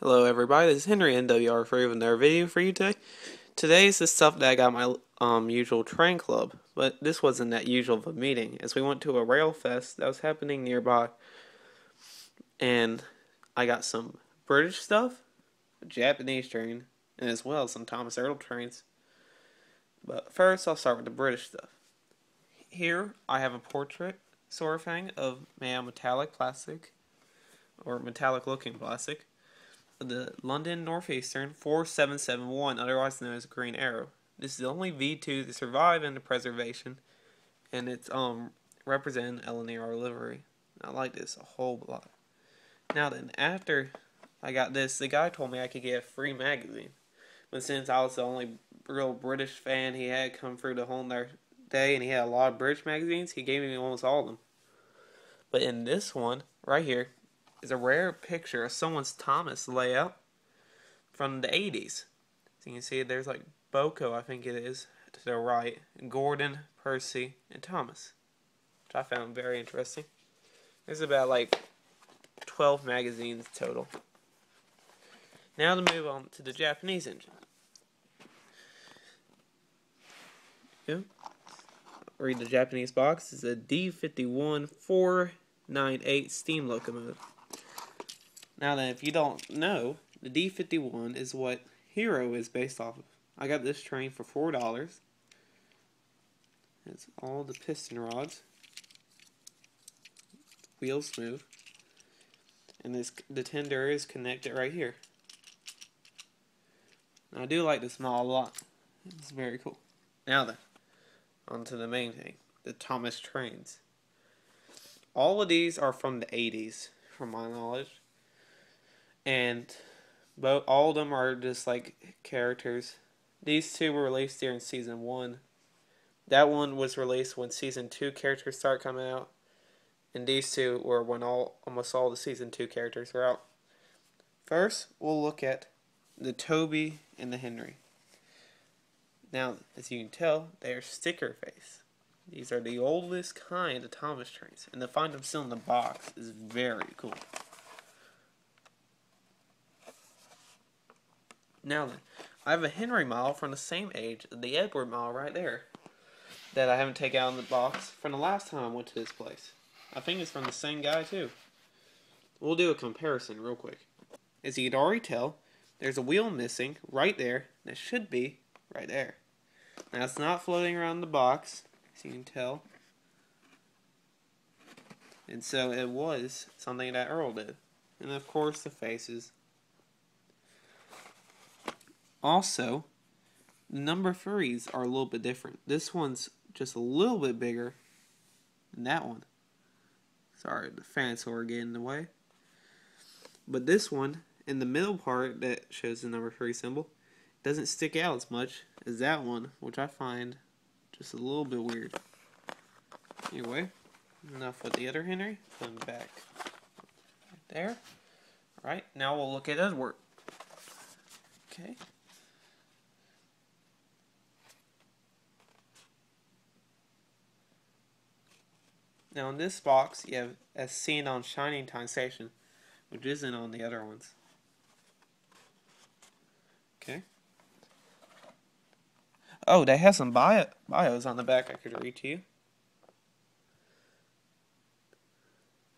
Hello everybody, this is Henry NWR for another video for you today. Today's the stuff that I got my usual train club, but this wasn't that usual of a meeting as we went to a rail fest that was happening nearby, and I got some British stuff, a Japanese train, and as well as some Thomas Ertl trains. But first I'll start with the British stuff. Here I have a portrait sort of thing of metallic plastic, or metallic looking plastic, the London Northeastern 4771, otherwise known as Green Arrow. This is the only V2 to survive into preservation, and it's representing LNER livery. I like this a whole lot. Now then, after I got this, the guy told me I could get a free magazine. But since I was the only real British fan he had come through the whole entire day, and he had a lot of British magazines, he gave me almost all of them. But in this one, right here, is a rare picture of someone's Thomas layout from the 80s. So you can see there's like Boko, I think it is, to the right, and Gordon, Percy, and Thomas, which I found very interesting. There's about like 12 magazines total. Now to move on to the Japanese engine. Yeah. Read the Japanese box. It's a D51 498 steam locomotive. Now then, if you don't know, the D51 is what Hero is based off of. I got this train for $4. It's all the piston rods. Wheels smooth. And the tender is connected right here. Now, I do like this model a lot. It's very cool. Now then, on to the main thing. The Thomas trains. All of these are from the 80s, from my knowledge. And all of them are just like characters. These two were released during season 1. That one was released when season 2 characters start coming out. And these two were when almost all the season 2 characters were out. First, we'll look at the Toby and the Henry. Now, as you can tell, they are sticker face. These are the oldest kind of Thomas trains. And to find them still in the box is very cool. Now then, I have a Henry model from the same age as the Edward model right there that I haven't taken out of the box from the last time I went to this place. I think it's from the same guy too. We'll do a comparison real quick. As you can already tell, there's a wheel missing right there that should be right there. Now it's not floating around the box, as you can tell. And so it was something that Earl did. And of course the faces. Also, the number 3s are a little bit different. This one's just a little bit bigger than that one. Sorry, the fans were getting in the way. But this one, in the middle part that shows the number 3 symbol, doesn't stick out as much as that one, which I find just a little bit weird. Anyway, enough with the other Henry. Put him back right there. Alright, now we'll look at Edward. Okay. Now in this box, you have as seen on Shining Time Station, which isn't on the other ones. Okay. Oh, they have some bios on the back I could read to you.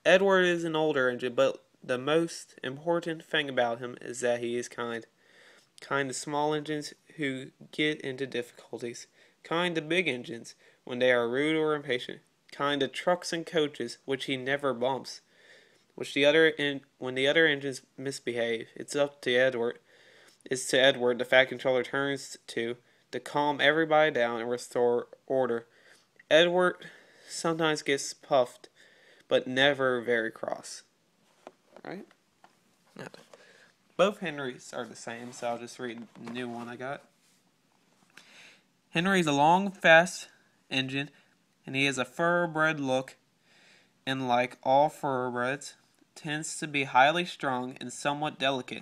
Edward is an older engine, but the most important thing about him is that he is kind. Kind to small engines who get into difficulties. Kind to big engines when they are rude or impatient. Kind of trucks and coaches, which he never bumps. When the other engines misbehave, it's up to Edward. It's to Edward the Fat Controller turns to calm everybody down and restore order. Edward sometimes gets puffed, but never very cross. Right? Now, both Henrys are the same, so I'll just read the new one I got. Henry's a long, fast engine, and he has a thoroughbred look, and like all thoroughbreds, tends to be highly strung and somewhat delicate.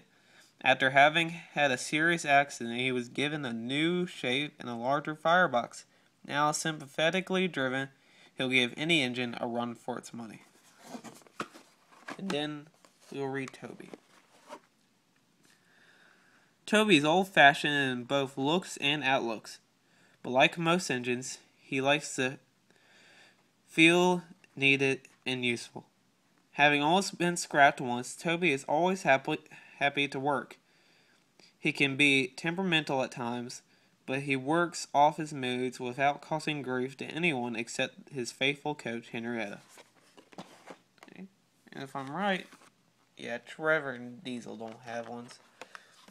After having had a serious accident, he was given a new shape and a larger firebox. Now sympathetically driven, he'll give any engine a run for its money. And then we'll read Toby. Toby is old-fashioned in both looks and outlooks, but like most engines, he likes to feel needed and useful. Having almost been scrapped once, Toby is always happy to work. He can be temperamental at times, but he works off his moods without causing grief to anyone except his faithful coach, Henrietta. Okay. And if I'm right, yeah, Trevor and Diesel don't have ones.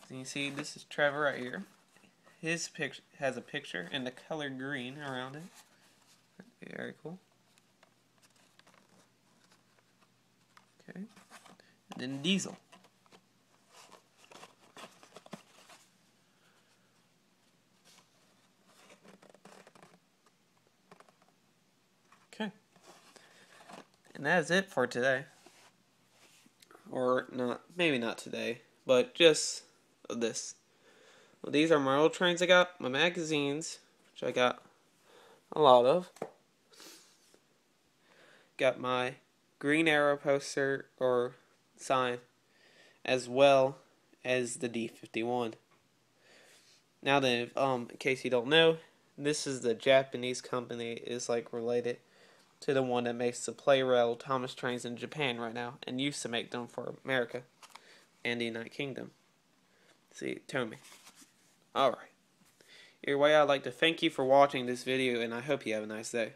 So you see, this is Trevor right here. His picture has a picture and the color green around it. Very cool. Okay. And then Diesel. Okay. And that is it for today. Or not, maybe not today, but just this. Well, these are my old trains I got, my magazines, which I got a lot of. Got my Green Arrow poster or sign, as well as the D51. Now then, in case you don't know, this is the Japanese company, is like related to the one that makes the Play Rail Thomas trains in Japan right now, and used to make them for America and the United Kingdom. See, Tommy. Alright. Either way, I'd like to thank you for watching this video, and I hope you have a nice day.